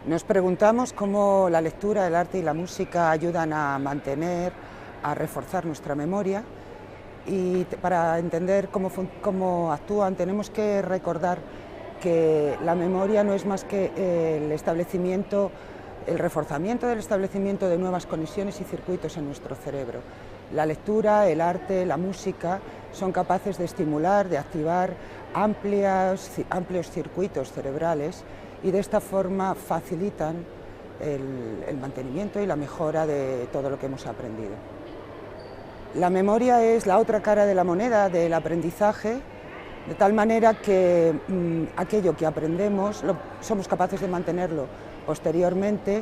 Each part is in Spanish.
Nos preguntamos cómo la lectura, el arte y la música ayudan a mantener, a reforzar nuestra memoria, y para entender cómo actúan tenemos que recordar que la memoria no es más que el reforzamiento del establecimiento de nuevas conexiones y circuitos en nuestro cerebro. La lectura, el arte, la música son capaces de estimular, de activar amplios circuitos cerebrales y de esta forma facilitan el mantenimiento y la mejora de todo lo que hemos aprendido. La memoria es la otra cara de la moneda del aprendizaje, de tal manera que aquello que aprendemos somos capaces de mantenerlo posteriormente,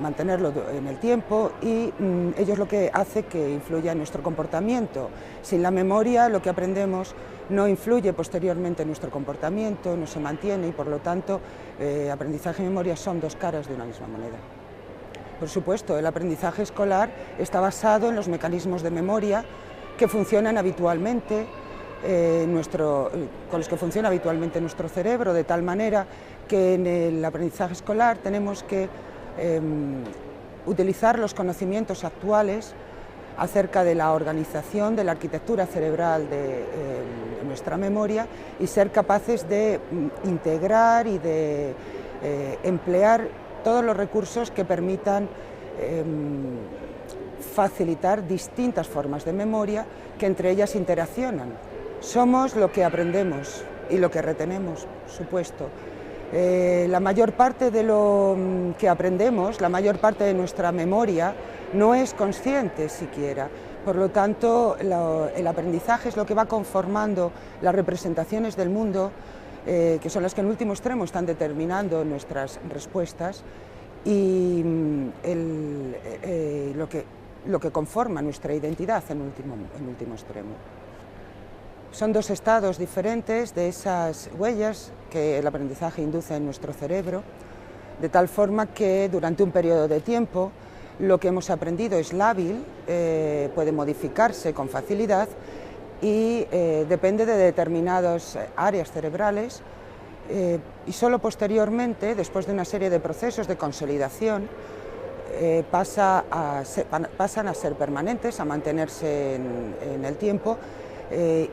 mantenerlo en el tiempo, y ello es lo que hace que influya en nuestro comportamiento. Sin la memoria, lo que aprendemos no influye posteriormente en nuestro comportamiento, no se mantiene, y por lo tanto aprendizaje y memoria son dos caras de una misma moneda. Por supuesto, el aprendizaje escolar está basado en los mecanismos de memoria que funcionan habitualmente con los que funciona habitualmente nuestro cerebro, de tal manera que en el aprendizaje escolar tenemos que utilizar los conocimientos actuales acerca de la organización, de la arquitectura cerebral de nuestra memoria, y ser capaces de integrar y de emplear todos los recursos que permitan facilitar distintas formas de memoria que entre ellas interaccionan. Somos lo que aprendemos y lo que retenemos, por supuesto. La mayor parte de lo que aprendemos, la mayor parte de nuestra memoria, no es consciente siquiera. Por lo tanto, el aprendizaje es lo que va conformando las representaciones del mundo, que son las que en último extremo están determinando nuestras respuestas, y lo que conforma nuestra identidad en último extremo. Son dos estados diferentes de esas huellas que el aprendizaje induce en nuestro cerebro, de tal forma que durante un periodo de tiempo lo que hemos aprendido es lábil, puede modificarse con facilidad y depende de determinadas áreas cerebrales, y solo posteriormente, después de una serie de procesos de consolidación, pasan a ser permanentes, a mantenerse en el tiempo,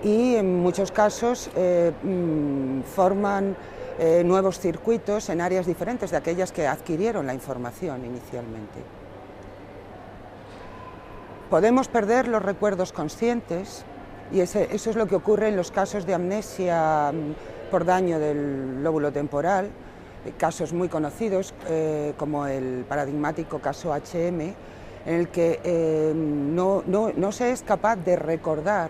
y en muchos casos forman nuevos circuitos en áreas diferentes de aquellas que adquirieron la información inicialmente. Podemos perder los recuerdos conscientes, y eso es lo que ocurre en los casos de amnesia por daño del lóbulo temporal, casos muy conocidos como el paradigmático caso HM, en el que no se es capaz de recordar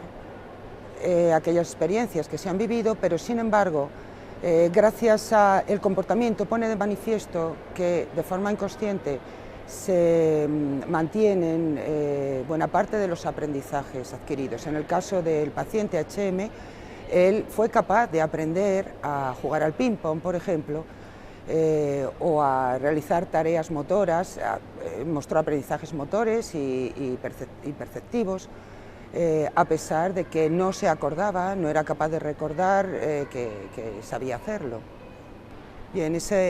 aquellas experiencias que se han vivido, pero sin embargo, gracias al comportamiento pone de manifiesto que de forma inconsciente se mantienen buena parte de los aprendizajes adquiridos. En el caso del paciente HM, él fue capaz de aprender a jugar al ping-pong, por ejemplo, o a realizar tareas motoras, mostró aprendizajes motores y perceptivos, a pesar de que no se acordaba, no era capaz de recordar que sabía hacerlo. Bien, esa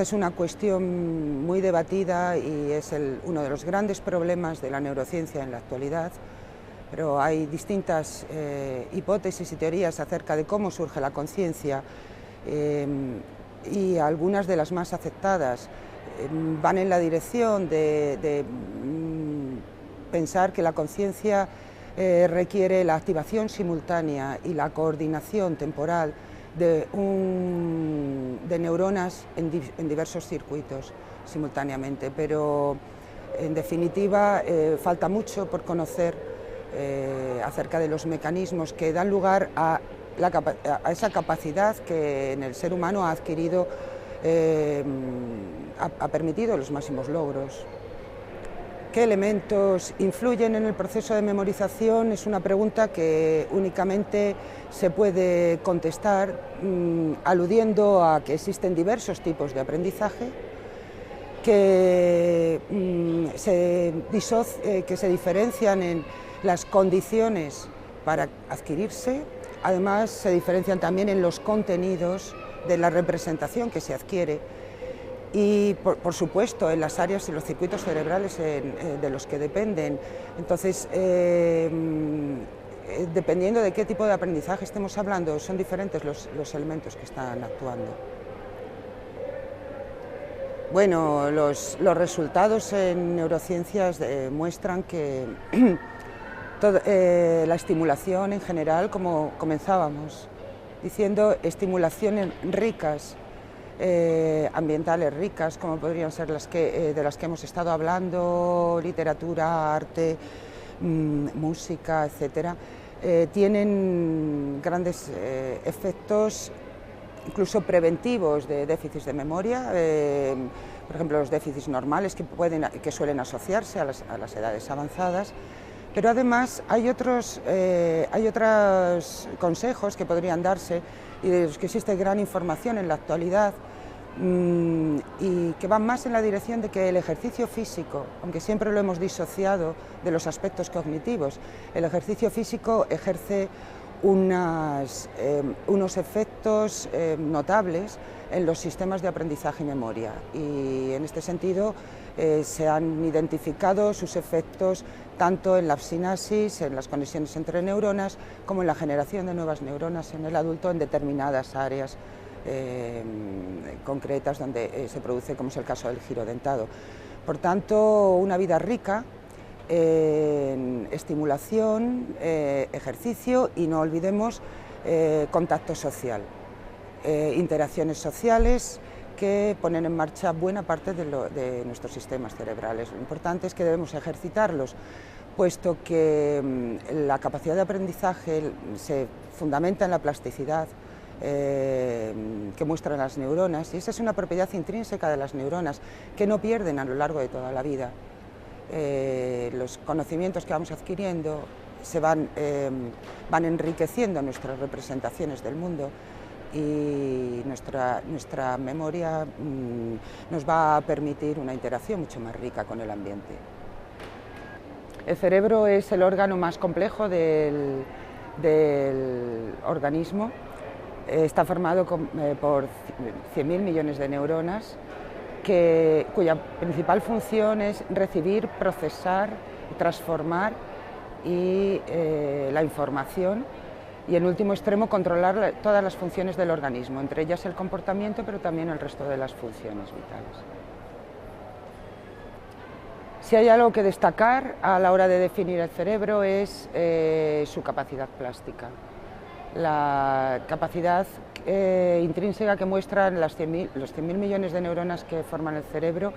es una cuestión muy debatida y es uno de los grandes problemas de la neurociencia en la actualidad, pero hay distintas hipótesis y teorías acerca de cómo surge la conciencia, y algunas de las más aceptadas van en la dirección de pensar que la conciencia requiere la activación simultánea y la coordinación temporal de neuronas en diversos circuitos simultáneamente, pero en definitiva falta mucho por conocer acerca de los mecanismos que dan lugar a esa capacidad que en el ser humano ha adquirido, ha permitido los máximos logros. ¿Qué elementos influyen en el proceso de memorización? Es una pregunta que únicamente se puede contestar aludiendo a que existen diversos tipos de aprendizaje que se diferencian en las condiciones para adquirirse. Además, se diferencian también en los contenidos de la representación que se adquiere y, por supuesto, en las áreas y los circuitos cerebrales de los que dependen. Entonces, dependiendo de qué tipo de aprendizaje estemos hablando, son diferentes los elementos que están actuando. Bueno, los resultados en neurociencias muestran que la estimulación en general, como comenzábamos diciendo, estimulaciones ricas, ambientales ricas, como podrían ser de las que hemos estado hablando, literatura, arte, música, etcétera, tienen grandes efectos incluso preventivos de déficits de memoria, por ejemplo los déficits normales que suelen asociarse a las edades avanzadas, pero además hay otros consejos que podrían darse y de los que existe gran información en la actualidad y que van más en la dirección de que el ejercicio físico, aunque siempre lo hemos disociado de los aspectos cognitivos, el ejercicio físico ejerce unos efectos notables en los sistemas de aprendizaje y memoria, y en este sentido se han identificado sus efectos tanto en la sinapsis, en las conexiones entre neuronas, como en la generación de nuevas neuronas en el adulto en determinadas áreas concretas donde se produce, como es el caso del giro dentado. Por tanto, una vida rica en estimulación, ejercicio y, no olvidemos, contacto social, interacciones sociales que ponen en marcha buena parte de nuestros sistemas cerebrales. Lo importante es que debemos ejercitarlos, puesto que la capacidad de aprendizaje se fundamenta en la plasticidad que muestran las neuronas, y esa es una propiedad intrínseca de las neuronas que no pierden a lo largo de toda la vida. Los conocimientos que vamos adquiriendo van enriqueciendo nuestras representaciones del mundo, y nuestra memoria nos va a permitir una interacción mucho más rica con el ambiente. El cerebro es el órgano más complejo del organismo. Está formado por 100.000 millones de neuronas, cuya principal función es recibir, procesar, transformar la información y, en último extremo, controlar todas las funciones del organismo, entre ellas el comportamiento, pero también el resto de las funciones vitales. Si hay algo que destacar a la hora de definir el cerebro es su capacidad plástica, la capacidad intrínseca que muestran los 100.000 millones de neuronas que forman el cerebro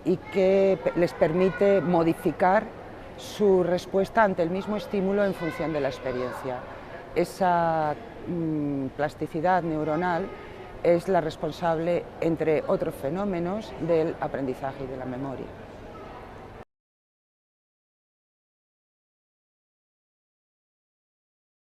y que les permite modificar su respuesta ante el mismo estímulo en función de la experiencia. Esa plasticidad neuronal es la responsable, entre otros fenómenos, del aprendizaje y de la memoria.